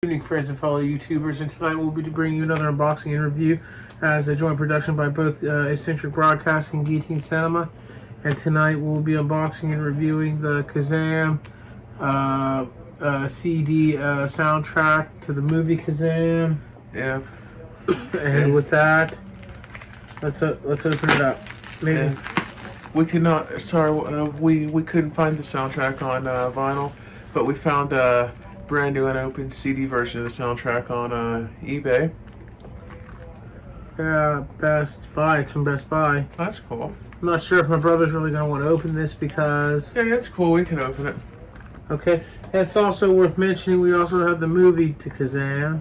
Good evening, friends and fellow YouTubers, and tonight we'll be bringing you another unboxing and review as a joint production by both Eccentric Broadcasting and Guillotine Cinema. And tonight we'll be unboxing and reviewing the Kazaam CD soundtrack to the movie Kazaam. Yeah. And with that, let's open it up. Maybe. Yeah. We could not. Sorry, we couldn't find the soundtrack on vinyl, but we found a brand new unopened CD version of the soundtrack on eBay. Yeah, Best Buy. It's from Best Buy. That's cool. I'm not sure if my brother's really going to want to open this because... Yeah, that's cool. We can open it. Okay. It's also worth mentioning we also have the movie to Kazaam.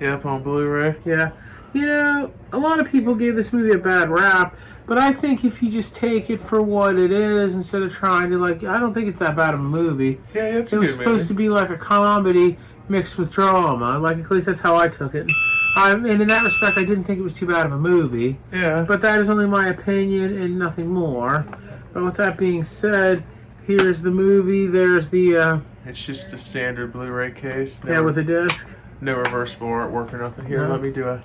Yep, on Blu-ray. Yeah. You know, a lot of people gave this movie a bad rap, but I think if you just take it for what it is instead of trying to, like, I don't think it's that bad of a movie. Yeah, it's a It was good supposed movie. to be like a comedy mixed with drama. Like, at least that's how I took it. And in that respect, I didn't think it was too bad of a movie. Yeah. But that is only my opinion and nothing more. But with that being said, here's the movie. There's the... It's just a standard Blu-ray case. yeah, with a disc. No reversible artwork or nothing. Here, No. let me do a...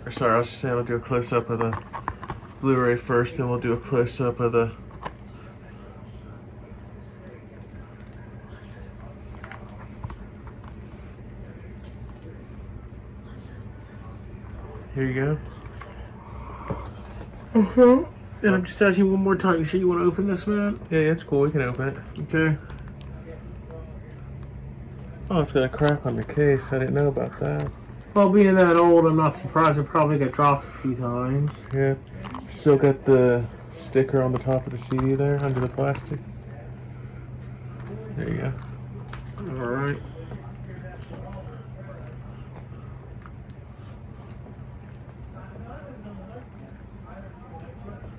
Or sorry, I was just saying I'll do a close-up of the Blu-ray first, then we'll do a close-up of the... Here you go. And I'm just asking you one more time. You sure you want to open this, man? Yeah, it's cool. We can open it. Okay. Oh, it's got a crack on the case. I didn't know about that. Well, being that old, I'm not surprised. It probably got dropped a few times. Yeah. Still got the sticker on the top of the CD there, under the plastic. There you go. Alright.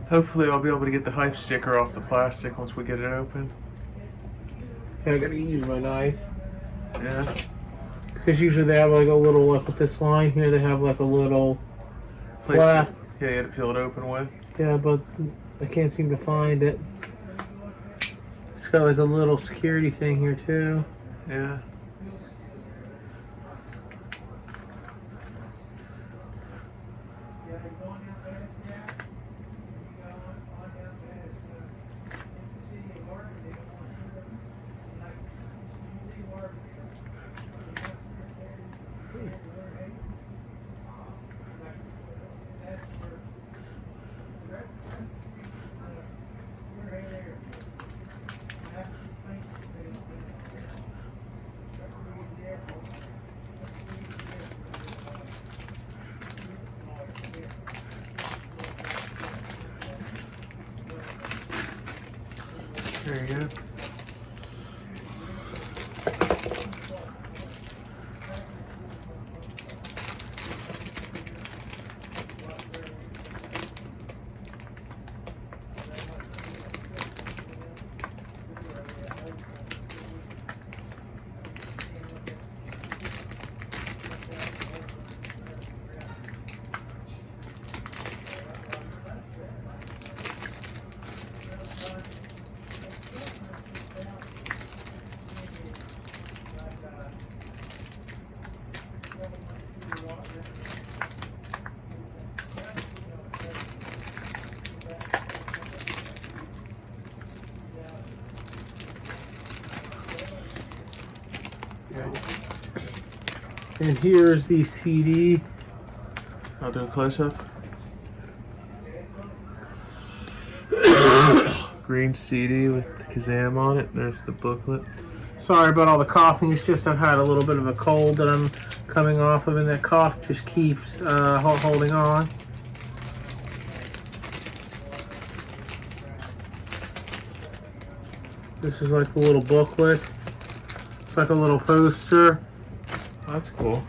Hopefully I'll be able to get the hype sticker off the plastic once we get it open. Yeah, I gotta use my knife. Yeah. Because usually they have like a little, like with this line here, they have like a little flap. Yeah, you had to peel it open with. Yeah, but I can't seem to find it. It's got like a little security thing here too. Yeah. There you go. And here's the CD. I'll do a close-up. Green CD with Kazaam on it. There's the booklet. Sorry about all the coughing. It's just I've had a little bit of a cold that I'm coming off of, and that cough just keeps holding on. This is like the little booklet. It's like a little poster. Oh, that's cool.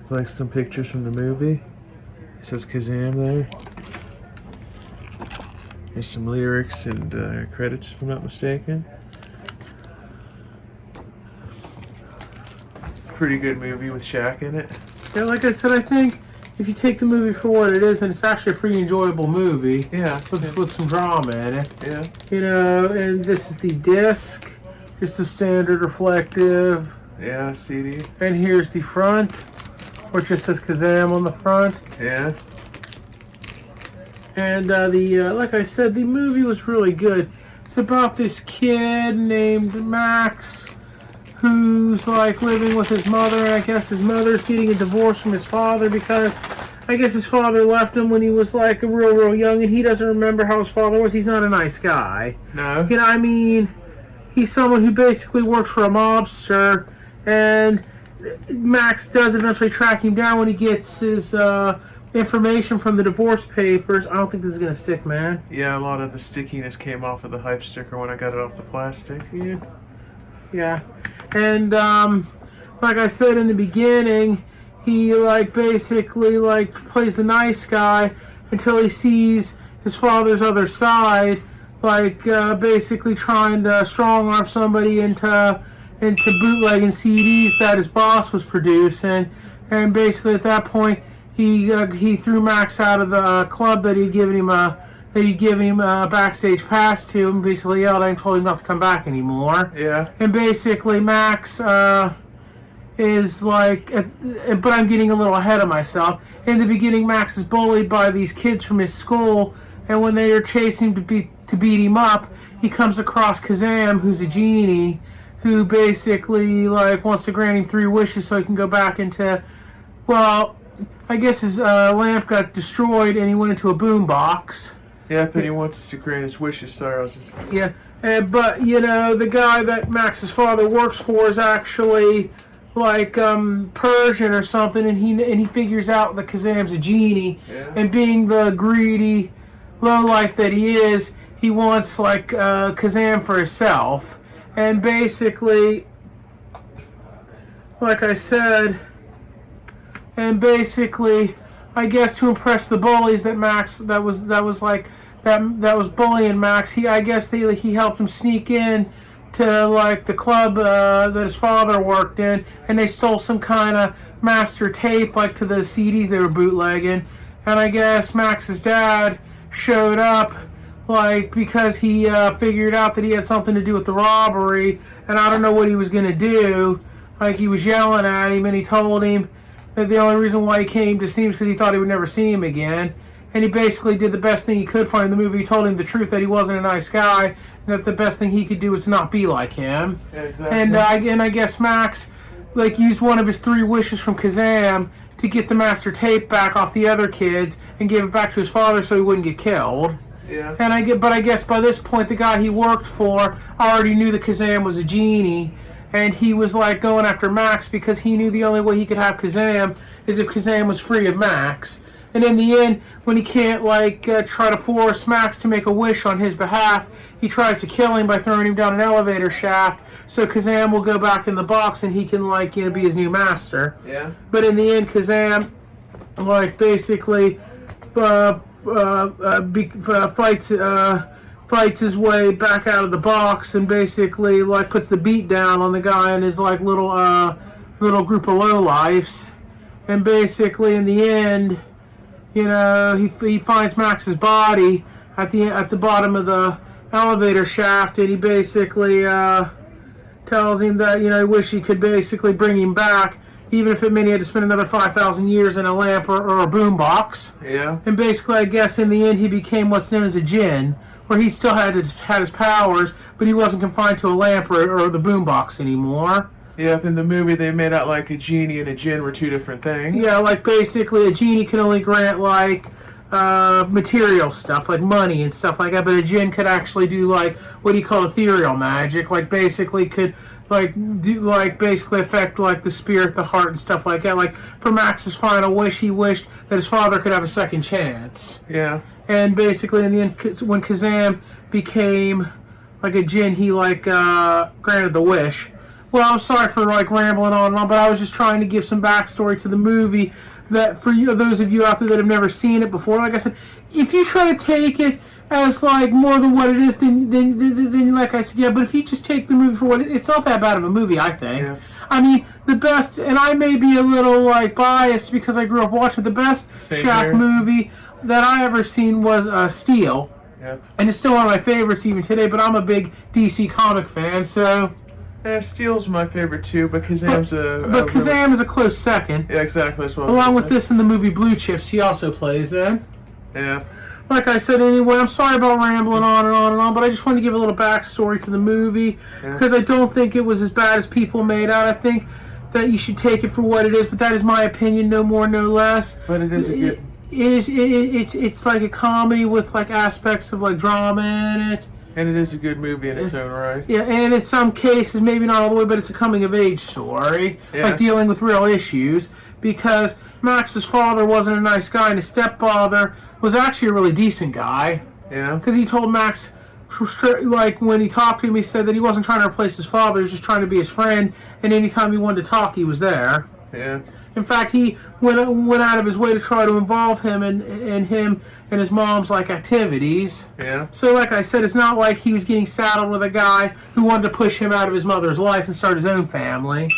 It's like some pictures from the movie. It says Kazaam there. There's some lyrics and credits, if I'm not mistaken. Pretty good movie with Shaq in it. Yeah, like I said, I think if you take the movie for what it is, and it's actually a pretty enjoyable movie. Yeah. With some drama in it. Yeah. You know, and this is the disc. Just the standard reflective. Yeah, CD. And here's the front, which just says Kazaam on the front. Yeah. And like I said, the movie was really good. It's about this kid named Max, who's like living with his mother, and I guess his mother's getting a divorce from his father because I guess his father left him when he was like real young, and he doesn't remember how his father was. He's not a nice guy. No. You know, I mean, he's someone who basically works for a mobster, and Max does eventually track him down when he gets his information from the divorce papers. I don't think this is going to stick, man. Yeah, a lot of the stickiness came off of the hype sticker when I got it off the plastic. Yeah. Yeah. And, like I said in the beginning, he, like, basically, like, plays the nice guy until he sees his father's other side, like, basically trying to strong-arm somebody into bootlegging CDs that his boss was producing. And basically at that point, he threw Max out of the club that he'd given him a backstage pass to, and basically yelled at him, told him not to come back anymore. Yeah. And basically Max is like, but I'm getting a little ahead of myself. In the beginning, Max is bullied by these kids from his school, and when they are chasing him to beat him up, he comes across Kazaam, who's a genie, who basically like wants to grant him 3 wishes so he can go back into, well, I guess his lamp got destroyed and he went into a boombox. Yeah, but he wants to grant his wishes. Sorry, I was just... Yeah, but, you know, the guy that Max's father works for is actually, like, Persian or something, and he figures out that Kazaam's a genie, Yeah. and being the greedy lowlife that he is, he wants, like, Kazaam for himself. And basically, like I said... And basically, I guess to impress the bullies that Max that was bullying Max, he helped him sneak in to like the club that his father worked in, and they stole some kind of master tape like to the CDs they were bootlegging. And I guess Max's dad showed up like because he figured out that he had something to do with the robbery, and I don't know what he was gonna do. Like he was yelling at him, and he told him that the only reason why he came to see him is because he thought he would never see him again. And he basically did the best thing he could for him in the movie. He told him the truth that he wasn't a nice guy, and that the best thing he could do was not be like him. Yeah, exactly. And I guess Max like used one of his 3 wishes from Kazaam to get the master tape back off the other kids and give it back to his father so he wouldn't get killed. Yeah. And I guess by this point the guy he worked for already knew that Kazaam was a genie. And he was like going after Max because he knew the only way he could have Kazaam is if Kazaam was free of Max. And in the end, when he can't like try to force Max to make a wish on his behalf, he tries to kill him by throwing him down an elevator shaft. So Kazaam will go back in the box and he can like be his new master. Yeah. But in the end, Kazaam like basically fights his way back out of the box and basically like puts the beat down on the guy and his like little group of lowlifes. And basically in the end, you know, he finds Max's body at the bottom of the elevator shaft, and he basically tells him that, you know, he wish he could basically bring him back, even if it meant he had to spend another 5,000 years in a lamp or a boombox. Yeah. And basically, I guess in the end, he became what's known as a djinn, where he still had his powers, but he wasn't confined to a lamp or the boombox anymore. Yep, in the movie they made out like a genie and a djinn were 2 different things. Yeah, like basically a genie can only grant like material stuff, like money and stuff like that, but a djinn could actually do like what he called ethereal magic, like basically could basically affect like the spirit, the heart, and stuff like that. Like for Max's final wish, he wished that his father could have a second chance. Yeah. And basically, in the end, when Kazaam became like a djinn, he like granted the wish. Well, I'm sorry for like rambling on and on, but I was just trying to give some backstory to the movie. That for you, those of you out there that have never seen it before, like I said, if you try to take it as like more than what it is, then like I said, yeah. But if you just take the movie for what it's not that bad of a movie, I think. Yeah. I mean, the best, and I may be a little like biased because I grew up watching the best Same Shaq here. movie that I ever seen was Steel. Yep. And it's still one of my favorites even today, but I'm a big DC comic fan, so... Yeah, Steel's my favorite too, but Kazam's But Kazaam is a close second. Yeah, exactly. That's what Along with this in the movie Blue Chips, he also plays in. Yeah. Like I said, anyway, I'm sorry about rambling on and on and on, but I just want to give a little backstory to the movie, because I don't think it was as bad as people made out. I think that you should take it for what it is, but that is my opinion, no more, no less. But it is a good... It's like a comedy with like aspects of like drama in it. And it is a good movie in its own right. Yeah, and in some cases, maybe not all the way, but it's a coming-of-age story, like dealing with real issues, because Max's father wasn't a nice guy, and his stepfather was actually a really decent guy. Yeah. Because he told Max, like, when he talked to him, he said that he wasn't trying to replace his father, he was just trying to be his friend, and anytime he wanted to talk, he was there. Yeah. In fact, he went out of his way to try to involve him and him and his mom's like activities. Yeah. So, like I said, it's not like he was getting saddled with a guy who wanted to push him out of his mother's life and start his own family.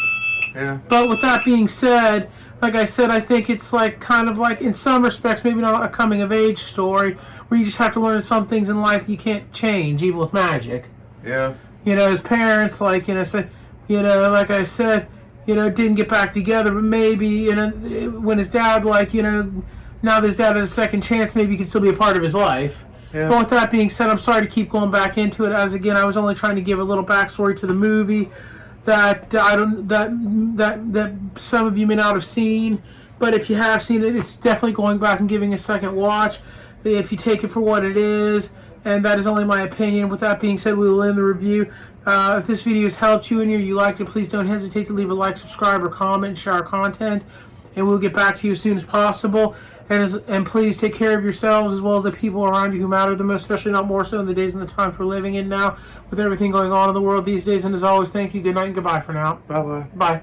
Yeah. But with that being said, like I said, I think it's like kind of like in some respects maybe not a coming of age story where you just have to learn some things in life you can't change, even with magic. Yeah. You know, his parents, like like I said, didn't get back together, but maybe, when his dad, now that his dad has a second chance, maybe he can still be a part of his life. Yeah. But with that being said, I'm sorry to keep going back into it, as again, I was only trying to give a little backstory to the movie that that some of you may not have seen, but if you have seen it, it's definitely going back and giving a second watch, if you take it for what it is, and that is only my opinion. With that being said, we will end the review. If this video has helped you and you liked it, please don't hesitate to leave a like, subscribe, or comment, and share our content, and we'll get back to you as soon as possible. And please take care of yourselves as well as the people around you who matter the most, especially not more so in the days and the times we're living in now with everything going on in the world these days. And as always, thank you, good night, and goodbye for now. Bye-bye. Bye.